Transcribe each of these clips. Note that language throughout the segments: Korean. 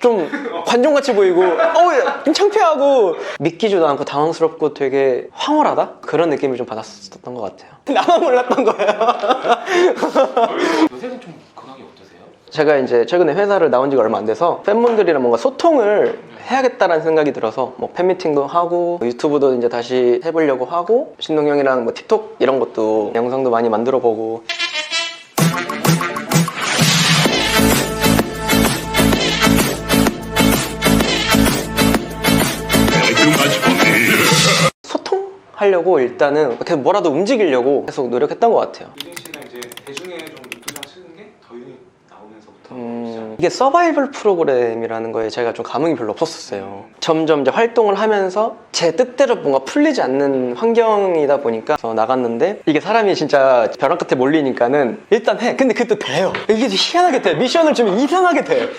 좀 관종같이 보이고 좀 창피하고 믿기지도 않고 당황스럽고 되게 황홀하다? 그런 느낌을 좀 받았었던 것 같아요. 나만 몰랐던 거예요. 요새는 좀 근황이 어떠세요? 제가 이제 최근에 회사를 나온 지가 얼마 안 돼서 팬분들이랑 뭔가 소통을 해야겠다라는 생각이 들어서 뭐 팬미팅도 하고 유튜브도 이제 다시 해보려고 하고 신동 형이랑 뭐 틱톡 이런 것도 영상도 많이 만들어 보고. 소통하려고 일단은 계속 뭐라도 움직이려고 계속 노력했던 것 같아요. 이진 씨는 이제 대중에 좀 입도장 치는 게 더 유닛 나오면서부터 이게 서바이벌 프로그램이라는 거에 제가 좀 감흥이 별로 없었어요. 점점 이제 활동을 하면서 제 뜻대로 뭔가 풀리지 않는 환경이다 보니까 나갔는데 이게 사람이 진짜 벼랑 끝에 몰리니까는 일단 해. 근데 그것도 돼요. 이게 희한하게 돼. 미션을 좀 이상하게 돼.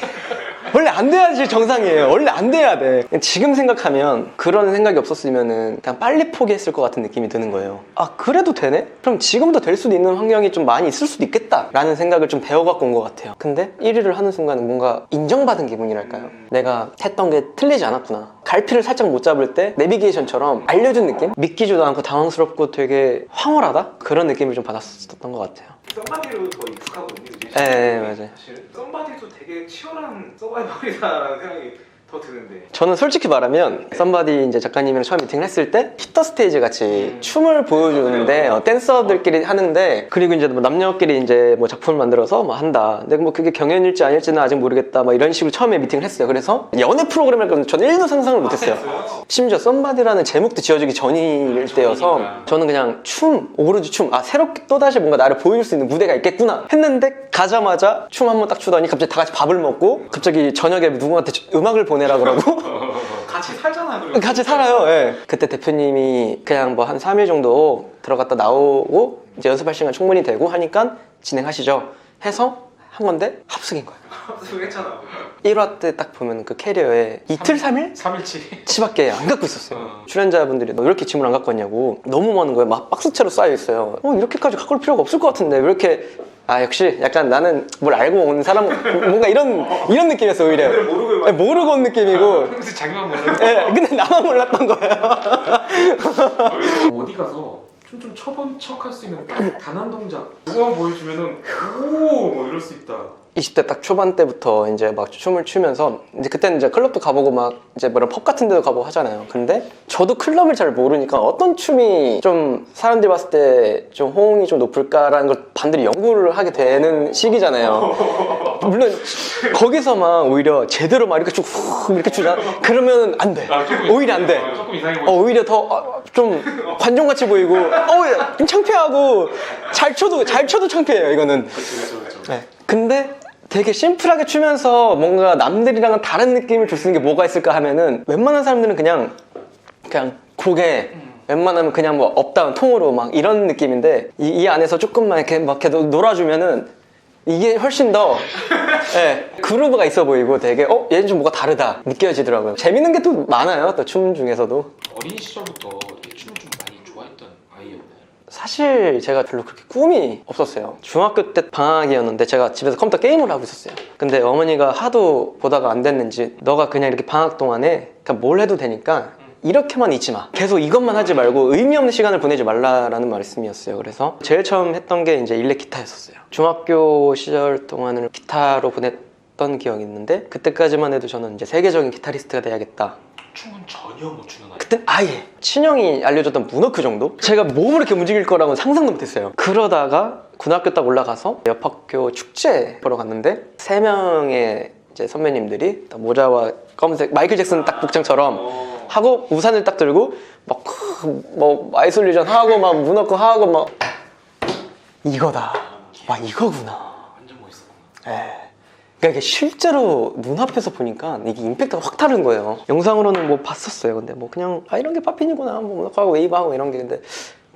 원래 안 돼야지 정상이에요. 원래 안 돼야 돼. 지금 생각하면 그런 생각이 없었으면은 그냥 빨리 포기했을 것 같은 느낌이 드는 거예요. 아, 그래도 되네? 그럼 지금도 될 수도 있는 환경이 좀 많이 있을 수도 있겠다 라는 생각을 좀 배워갖고 온 것 같아요. 근데 1위를 하는 순간 뭔가 인정받은 기분이랄까요? 내가 했던 게 틀리지 않았구나. 갈피를 살짝 못 잡을 때 내비게이션처럼 알려준 느낌? 믿기지도 않고 당황스럽고 되게 황홀하다? 그런 느낌을 좀 받았었던 것 같아요. 썸바디로 더 익숙하거든요. 네, 맞아요. 사실 썸바디도 되게 치열한 서바이벌이다라는 생각이 더 드는데 저는 솔직히 말하면 썸바디 이제 작가님이랑 처음 미팅을 했을 때 히터 스테이지 같이 춤을 보여주는데 댄서들끼리 하는데 그리고 이제 뭐 남녀끼리 이제 뭐 작품을 만들어서 뭐 한다. 근데 뭐 그게 경연일지 아닐지는 아직 모르겠다. 뭐 이런 식으로 처음에 미팅을 했어요. 그래서 연애 프로그램을 저는 1도 상상을 못했어요. 심지어 썸바디라는 제목도 지어지기 전일 때여서 저는 그냥 춤, 오로지 춤, 아 새롭게 또다시 뭔가 나를 보여줄 수 있는 무대가 있겠구나 했는데 가자마자 춤 한 번 딱 추더니 갑자기 다 같이 밥을 먹고 갑자기 저녁에 누구한테 음악을 보내라 그러고 같이 살잖아요. 그리고. 같이 살아요. 예. 그때 대표님이 그냥 뭐 한 3일 정도 들어갔다 나오고 이제 연습할 시간 충분히 되고 하니까 진행하시죠 해서 한 건데 합숙인 거예요. 합숙했잖아. 1화 때 딱 보면 그 캐리어에 이틀 3일? 3일치 치밖에 안 갖고 있었어요. 출연자분들이 너 이렇게 짐을 안 갖고 왔냐고 너무 많은 거예요. 막 박스채로 쌓여 있어요. 이렇게까지 갖고 올 필요가 없을 것 같은데 왜 이렇게 역시 약간 나는 뭘 알고 온 사람 뭔가 이런 느낌이었어 오히려. 모르고 온 느낌이고. 근데 자기만 모르는 네, 근데 나만 몰랐던 거예요. 어디 가서 춤 좀 쳐본 척 할 수 있는 단 한 동작 그거 보여주면은 뭐 이럴 수 있다. 20대 딱 초반 때부터 이제 막 춤을 추면서 이제 그때는 이제 클럽도 가보고 막 이제 뭐런 펍 같은 데도 가보고 하잖아요. 근데 저도 클럽을 잘 모르니까 어떤 춤이 좀 사람들이 봤을 때 좀 호응이 좀 높을까라는 걸 반드시 연구를 하게 되는 시기잖아요. 물론 거기서 막 오히려 제대로 막 이렇게 쭉 이렇게 추잖아. 그러면 안 돼. 오히려 안 돼. 조금 이상해 보여. 오히려 더 좀 관종같이 보이고 좀 창피하고 잘 쳐도 창피해요 이거는. 그렇죠. 네. 근데 되게 심플하게 추면서 뭔가 남들이랑은 다른 느낌을 줄 수 있는 게 뭐가 있을까 하면은 웬만한 사람들은 그냥 고개 웬만하면 그냥 뭐 업다운 통으로 막 이런 느낌인데 이 안에서 조금만 이렇게 막 이렇게 놀아주면은 이게 훨씬 더 그루브가 있어 보이고 되게 얘는 좀 뭐가 다르다 느껴지더라고요. 재밌는 게 또 많아요. 또 춤 중에서도. 어린 시절부터 이렇게 춤을 좀 많이 좋아했던 아이였나요? 사실 제가 별로 그렇게 꿈이 없었어요. 중학교 때 방학이었는데 제가 집에서 컴퓨터 게임을 하고 있었어요. 근데 어머니가 하도 보다가 안 됐는지 너가 그냥 이렇게 방학 동안에 그냥 뭘 해도 되니까 이렇게만 있지 마. 계속 이것만 하지 말고 의미 없는 시간을 보내지 말라라는 말씀이었어요. 그래서 제일 처음 했던 게 이제 일렉 기타였었어요. 중학교 시절 동안은 기타로 보냈던 기억이 있는데 그때까지만 해도 저는 이제 세계적인 기타리스트가 돼야겠다. 춤은 전혀 못 추는 아이. 그땐 아예 친형이 알려줬던 문워크 정도? 제가 몸을 이렇게 움직일 거라고는 상상도 못했어요. 그러다가 고등학교 딱 올라가서 옆 학교 축제 보러 갔는데 3명의 이제 선배님들이 딱 모자와 검은색 마이클 잭슨 딱 복장처럼 하고 우산을 딱 들고 막 뭐 마이솔루션 하고 막 문워크 하고 막 이거다. 와 이거구나. 완전 멋있었구나. 그러니까 이게 실제로 눈앞에서 보니까 이게 임팩트가 확 다른 거예요. 영상으로는 뭐 봤었어요. 근데 뭐 그냥 이런 게 팝핀이구나 뭐 문워크하고 웨이브하고 이런 게 근데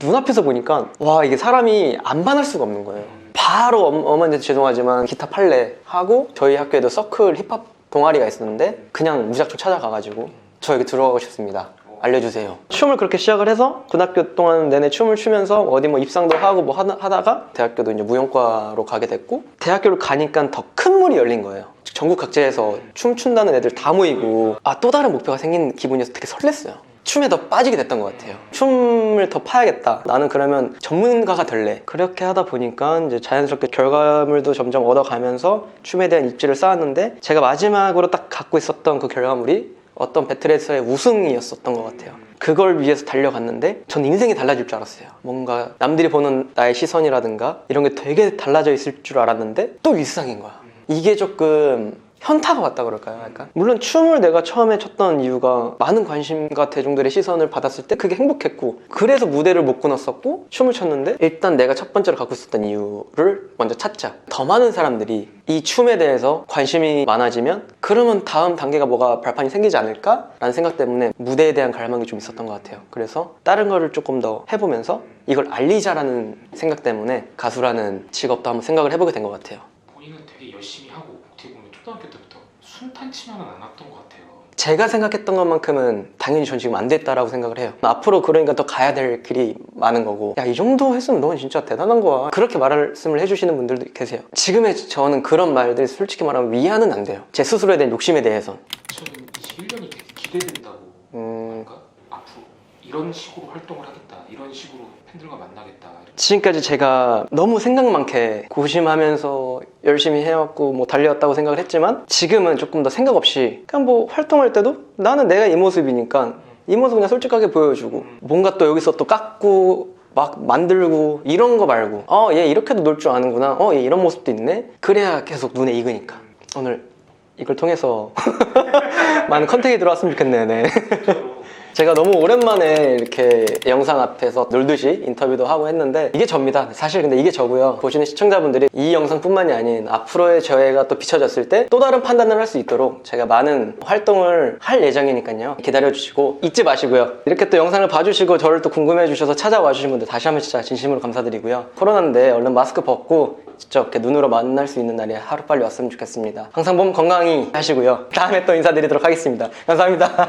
눈앞에서 보니까 와 이게 사람이 안 반할 수가 없는 거예요. 바로 어머니한테 죄송하지만 기타 팔래 하고 저희 학교에도 서클 힙합 동아리가 있었는데 그냥 무작정 찾아가가지고 저 여기 들어가고 싶습니다 알려주세요. 춤을 그렇게 시작을 해서 고등학교 동안 내내 춤을 추면서 어디 뭐 입상도 하고 뭐 하다가 대학교도 이제 무용과로 가게 됐고, 대학교를 가니까 더 큰 문이 열린 거예요. 전국 각지에서 춤춘다는 애들 다 모이고, 아, 또 다른 목표가 생긴 기분이어서 되게 설렜어요. 춤에 더 빠지게 됐던 것 같아요. 춤을 더 파야겠다. 나는 그러면 전문가가 될래. 그렇게 하다 보니까 이제 자연스럽게 결과물도 점점 얻어가면서 춤에 대한 입지를 쌓았는데, 제가 마지막으로 딱 갖고 있었던 그 결과물이 어떤 배틀에서의 우승이었었던 것 같아요. 그걸 위해서 달려갔는데 전 인생이 달라질 줄 알았어요. 뭔가 남들이 보는 나의 시선이라든가 이런 게 되게 달라져 있을 줄 알았는데 또 윗상인 거야. 이게 조금 현타가 왔다 그럴까요? 약간 물론 춤을 내가 처음에 췄던 이유가 많은 관심과 대중들의 시선을 받았을 때 그게 행복했고, 그래서 무대를 못 끊었었고 춤을 췄는데, 일단 내가 첫 번째로 갖고 있었던 이유를 먼저 찾자. 더 많은 사람들이 이 춤에 대해서 관심이 많아지면 그러면 다음 단계가 뭐가 발판이 생기지 않을까? 라는 생각 때문에 무대에 대한 갈망이 좀 있었던 것 같아요. 그래서 다른 거를 조금 더 해보면서 이걸 알리자라는 생각 때문에 가수라는 직업도 한번 생각을 해보게 된 것 같아요. 본인은 되게 열심히 하고 어떻게 보면 초등학교 때부터 순탄치만은 않았던 것 같아요. 제가 생각했던 것만큼은 당연히 전 지금 안 됐다라고 생각을 해요. 앞으로 그러니까 더 가야 될 길이 많은 거고, 야, 이 정도 했으면 넌 진짜 대단한 거야. 그렇게 말씀을 해주시는 분들도 계세요. 지금의 저는 그런 말들이 솔직히 말하면 위안은 안 돼요. 제 스스로에 대한 욕심에 대해서. 2021년이 되게 기대된다고 할까? 앞으로 이런 식으로 활동을 하겠다, 이런 식으로 팬들과 만나겠다, 이렇게. 지금까지 제가 너무 생각 많게 고심하면서 열심히 해왔고 뭐 달려왔다고 생각을 했지만, 지금은 조금 더 생각 없이 그냥 뭐 활동할 때도 나는 내가 이 모습이니까 이 모습 그냥 솔직하게 보여주고, 뭔가 또 여기서 또 깎고 막 만들고 이런 거 말고, 얘 이렇게도 놀 줄 아는구나, 얘 이런 모습도 있네, 그래야 계속 눈에 익으니까. 오늘 이걸 통해서 많은 컨택이 들어왔으면 좋겠네요. 네. 제가 너무 오랜만에 이렇게 영상 앞에서 놀듯이 인터뷰도 하고 했는데 이게 접니다. 사실 근데 이게 저고요. 보시는 시청자분들이 이 영상뿐만이 아닌 앞으로의 저희가 또 비춰졌을 때 또 다른 판단을 할 수 있도록 제가 많은 활동을 할 예정이니까요. 기다려주시고 잊지 마시고요. 이렇게 또 영상을 봐주시고 저를 또 궁금해 주셔서 찾아와 주신 분들 다시 한번 진짜 진심으로 감사드리고요. 코로나인데 얼른 마스크 벗고 직접 이렇게 눈으로 만날 수 있는 날이 하루빨리 왔으면 좋겠습니다. 항상 몸 건강히 하시고요. 다음에 또 인사드리도록 하겠습니다. 감사합니다.